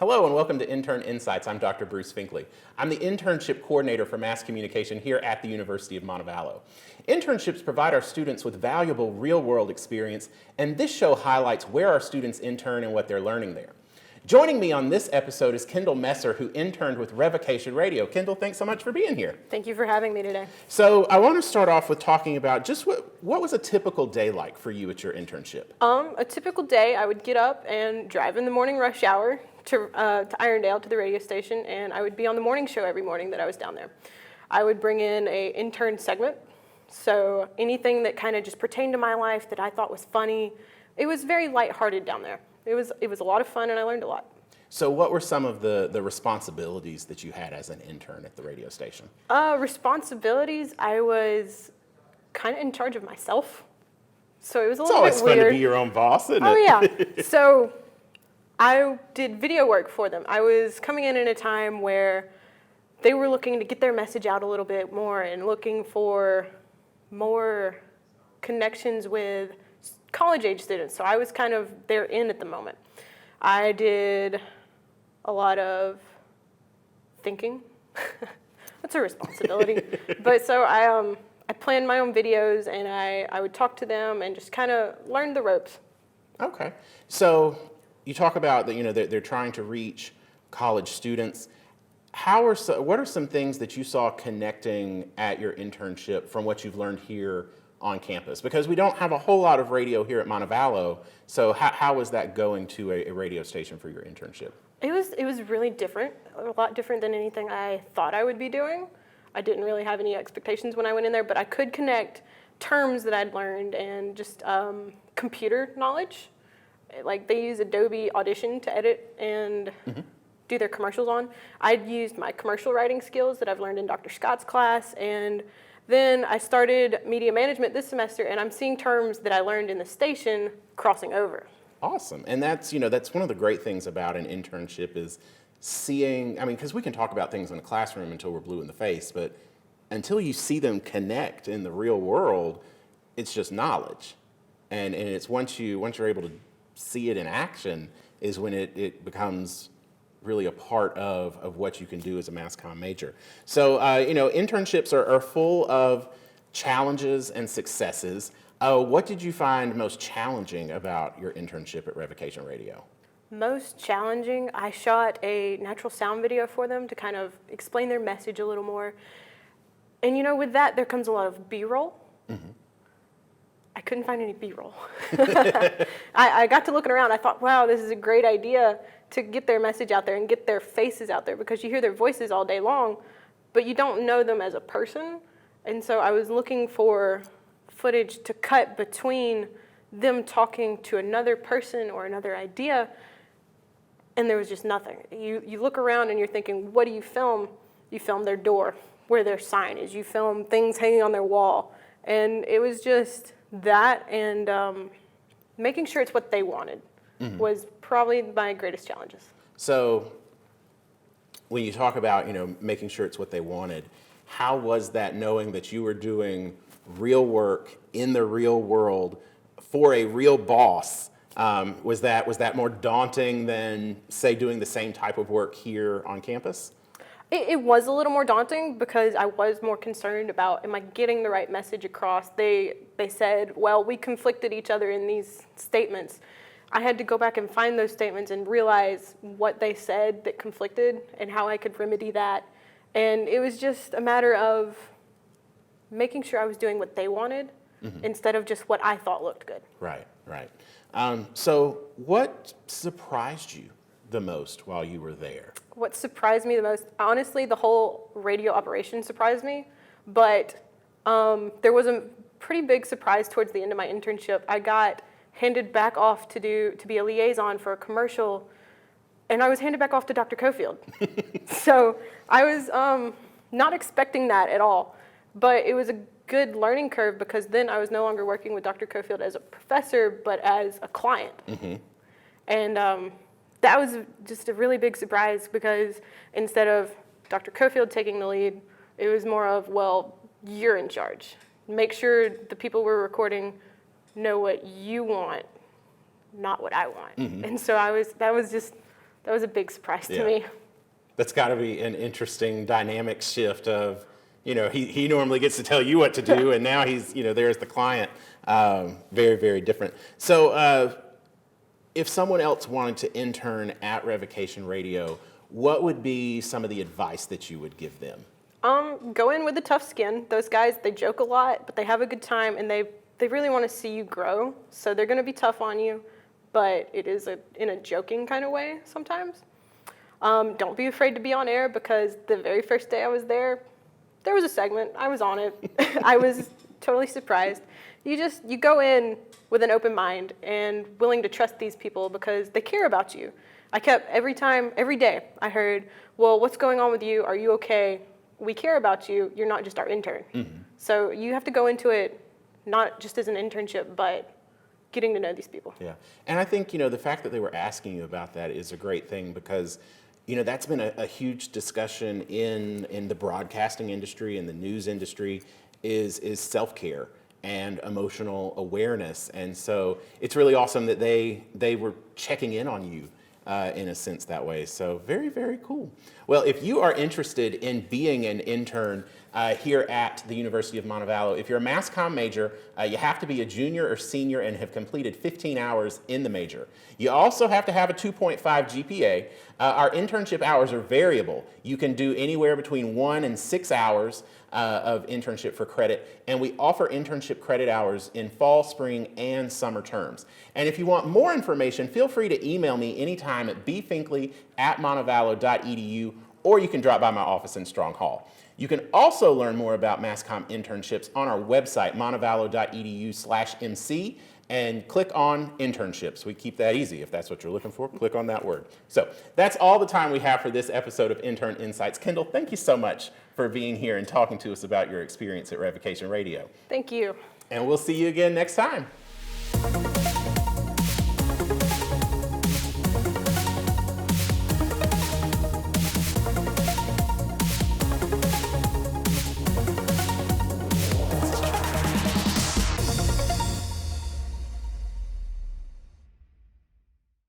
Hello and welcome to Intern Insights. I'm Dr. Bruce Finkley. I'm the internship coordinator for mass communication here at the University of Montevallo. Internships provide our students with valuable real-world experience, and this show highlights where our students intern and what they're learning there. Joining me on this episode is Kendall Messer, who interned with Revocation Radio. Kendall, thanks so much for being here. Thank you for having me today. So I want to start off with talking about just what was a typical day like for you at your internship? A typical day, I would get up and drive in the morning rush hour to Irondale to the radio station, and I would be on the morning show every morning that I was down there. I would bring in an intern segment, so anything that kind of just pertained to my life that I thought was funny. It was very lighthearted down there. It was a lot of fun, and I learned a lot. So what were some of the responsibilities that you had as an intern at the radio station? Responsibilities, I was kind of in charge of myself, so it was a It's little bit always weird. fun to be your own boss, isn't it? Oh yeah. So I did video work for them. I was coming in a time where they were looking to get their message out a little bit more and looking for more connections with college-age students. So I was kind of their in at the moment. I did a lot of thinking. That's a responsibility. But so I planned my own videos, and I would talk to them and just kind of learn the ropes. Okay. So you talk about that they're trying to reach college students. What are some things that you saw connecting at your internship from what you've learned here on campus? Because we don't have a whole lot of radio here at Montevallo, so how was that going to a radio station for your internship? It was really different, a lot different than anything I thought I would be doing. I didn't really have any expectations when I went in there, but I could connect terms that I'd learned and just computer knowledge. Like they use Adobe Audition to edit and do their commercials on. I'd used my commercial writing skills that I've learned in Dr. Scott's class, and then I started media management this semester, and I'm seeing terms that I learned in the station crossing over. Awesome. And that's one of the great things about an internship is seeing, because we can talk about things in a classroom until we're blue in the face, but until you see them connect in the real world, it's just knowledge. And it's once you're able to see it in action is when it becomes really a part of what you can do as a mass comm major. So, internships are full of challenges and successes. What did you find most challenging about your internship at Revocation Radio? Most challenging, I shot a natural sound video for them to kind of explain their message a little more. And with that, there comes a lot of B-roll. Mm-hmm. I couldn't find any B-roll. I got to looking around. I thought, wow, this is a great idea to get their message out there and get their faces out there, because you hear their voices all day long, but you don't know them as a person. And so I was looking for footage to cut between them talking to another person or another idea, and there was just nothing. You look around and you're thinking, what do you film? You film their door, where their sign is. You film things hanging on their wall. And it was just that, and making sure it's what they wanted was probably my greatest challenges. So when you talk about, making sure it's what they wanted, how was that, knowing that you were doing real work in the real world for a real boss? Was that more daunting than, say, doing the same type of work here on campus? It was a little more daunting because I was more concerned about, am I getting the right message across? They said, well, we conflicted each other in these statements. I had to go back and find those statements and realize what they said that conflicted and how I could remedy that. And it was just a matter of making sure I was doing what they wanted instead of just what I thought looked good. Right. So what surprised you the most while you were there? What surprised me the most, honestly, the whole radio operation surprised me, but there was a pretty big surprise towards the end of my internship. I got handed back off to be a liaison for a commercial, and I was handed back off to Dr. Cofield. So I was not expecting that at all, but it was a good learning curve because then I was no longer working with Dr. Cofield as a professor, but as a client. And that was just a really big surprise because instead of Dr. Cofield taking the lead, it was more of, well, you're in charge. Make sure the people we're recording know what you want, not what I want. And so that was That was a big surprise to Yeah. me. That's got to be an interesting dynamic shift of, he normally gets to tell you what to do, and now he's, there's the client. Very, very different. So if someone else wanted to intern at Revocation Radio, what would be some of the advice that you would give them? Go in with a tough skin. Those guys, they joke a lot, but they have a good time, and they really want to see you grow. So they're going to be tough on you, but it is in a joking kind of way sometimes. Don't be afraid to be on air, because the very first day I was there was a segment. I was on it. I was totally surprised. You go in with an open mind and willing to trust these people because they care about you. I kept every day I heard, well, what's going on with you? Are you okay? We care about you. You're not just our intern. Mm-hmm. So you have to go into it not just as an internship, but getting to know these people. Yeah. And I think, the fact that they were asking you about that is a great thing, because that's been a huge discussion in the broadcasting industry and the news industry is self-care and emotional awareness. And so it's really awesome that they were checking in on you in a sense that way. So very, very cool. Well, if you are interested in being an intern here at the University of Montevallo, if you're a mass comm major, you have to be a junior or senior and have completed 15 hours in the major. You also have to have a 2.5 GPA. Our internship hours are variable. You can do anywhere between 1 and 6 hours of internship for credit, and we offer internship credit hours in fall, spring, and summer terms. And if you want more information, feel free to email me anytime at bfinkley@montevallo.edu, or you can drop by my office in Strong Hall. You can also learn more about Mass Comm internships on our website, montevallo.edu/MC, and click on internships. We keep that easy. If that's what you're looking for, click on that word. So that's all the time we have for this episode of Intern Insights. Kendall, thank you so much for being here and talking to us about your experience at Revocation Radio. Thank you. And we'll see you again next time.